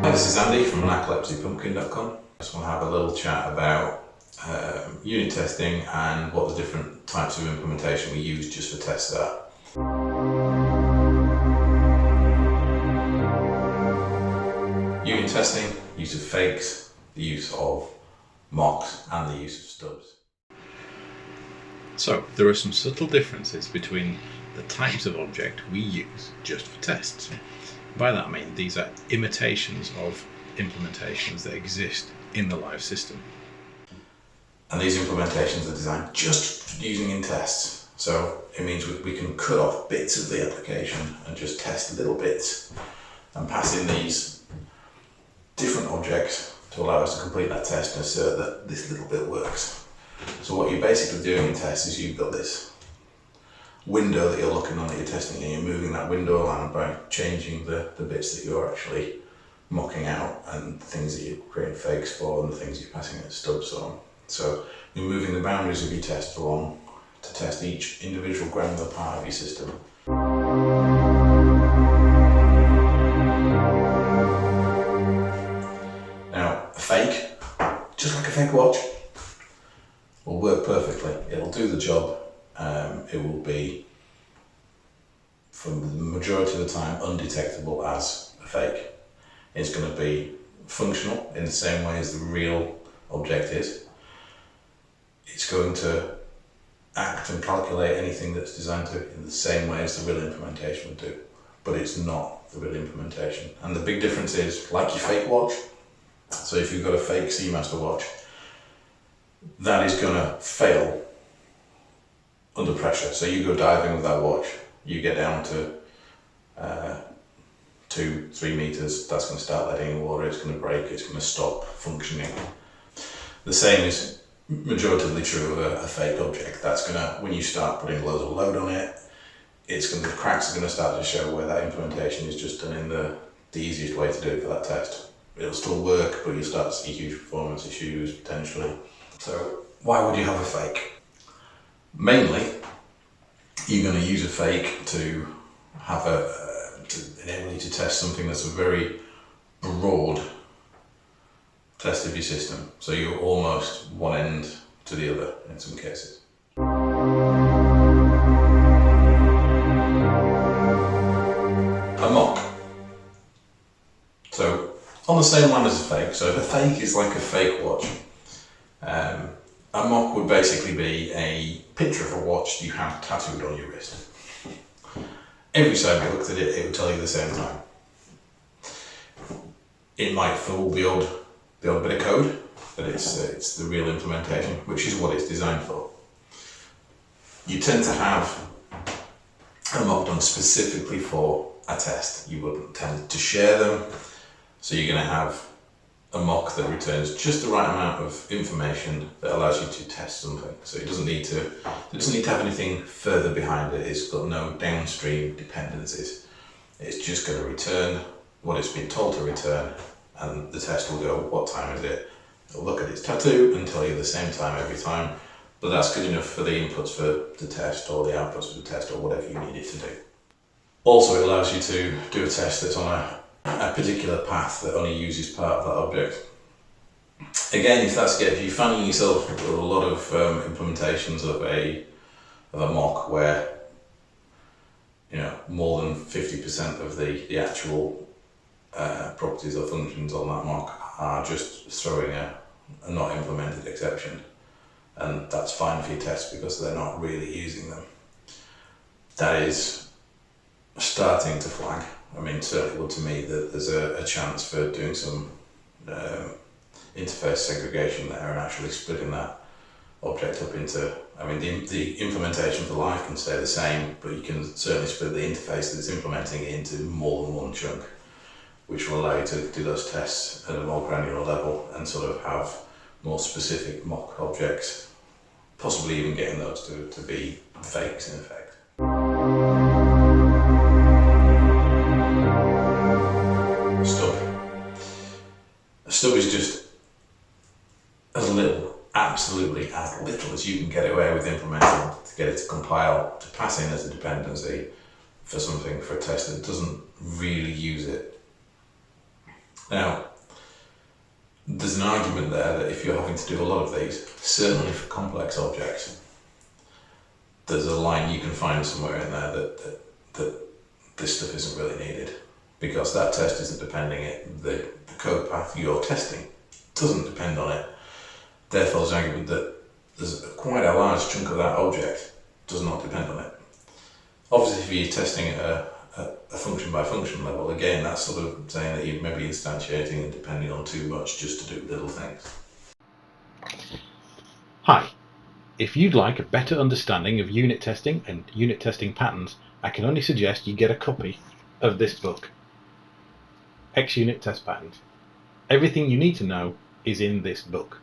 Hi, this is Andy from narcolepsypumpkin.com. I just want to have a little chat about unit testing and what the different types of implementation we use just for tests are. Unit testing, use of fakes, the use of mocks and the use of stubs. So there are some subtle differences between the types of object we use just for tests. By that I mean these are imitations of implementations that exist in the live system. And these implementations are designed just for using in tests. So it means we can cut off bits of the application and just test little bits and pass in these different objects to allow us to complete that test and assert that this little bit works. So what you're basically doing in tests is you've got this window that you're looking on that you're testing, and you're moving that window around by changing the bits that you're actually mocking out and the things that you're creating fakes for and the things you're passing in stubs on. So you're moving the boundaries of your test along to test each individual granular part of your system. Now, a fake, just like a fake watch, will work perfectly. It'll do the job. It will be, for the majority of the time, undetectable as a fake. It's going to be functional in the same way as the real object is. It's going to act and calculate anything that's designed to in the same way as the real implementation would do, but it's not the real implementation. And the big difference is, like your fake watch, so if you've got a fake Seamaster watch, that is going to fail under pressure. So you go diving with that watch, you get down to 2-3 meters, that's going to start letting in water, it's going to break, it's going to stop functioning. The same is majoritively true of a fake object. That's going to, when you start putting loads of load on it, the cracks are going to start to show where that implementation is just done in the easiest way to do it for that test. It'll still work, but you'll start to see huge performance issues potentially. So why would you have a fake? Mainly, you're going to use a fake to have to enable you to test something that's a very broad test of your system. So you're almost one end to the other in some cases. A mock. So on the same line as a fake. So if a fake is like a fake watch, a mock would basically be a picture of a watch that you have tattooed on your wrist. Every time you looked at it, it would tell you the same time. It might fool the odd bit of code, but it's the real implementation, which is what it's designed for. You tend to have a mock done specifically for a test. You wouldn't tend to share them, so you're going to have a mock that returns just the right amount of information that allows you to test something. So it doesn't need to have anything further behind it. It's got no downstream dependencies. It's just going to return what it's been told to return, and the test will go, what time is it? It'll look at its tattoo and tell you the same time every time, but that's good enough for the inputs for the test or the outputs for the test or whatever you need it to do. Also, it allows you to do a test that's on a particular path that only uses part of that object. Again, if you're finding yourself with a lot of implementations of a mock where more than 50% of the actual properties or functions on that mock are just throwing a not implemented exception, and that's fine for your test because they're not really using them. That is starting to flag. I mean, certainly would to me that there's a chance for doing some interface segregation there and actually splitting that object up into, the implementation for live can stay the same, but you can certainly split the interface that's implementing it into more than one chunk, which will allow you to do those tests at a more granular level and sort of have more specific mock objects, possibly even getting those to be fakes in effect. A stub is just absolutely as little as you can get away with implementing to get it to compile, to pass in as a dependency for something, for a test that doesn't really use it. Now, there's an argument there that if you're having to do a lot of these, certainly for complex objects, there's a line you can find somewhere in there that this stuff isn't really needed, because that test isn't depending it. The code path you're testing doesn't depend on it. Therefore, there's an argument that there's quite a large chunk of that object does not depend on it. Obviously, if you're testing at a function by function level, again, that's sort of saying that you may be instantiating and depending on too much just to do little things. Hi. If you'd like a better understanding of unit testing and unit testing patterns, I can only suggest you get a copy of this book, X-Unit Test Patterns. Everything you need to know is in this book.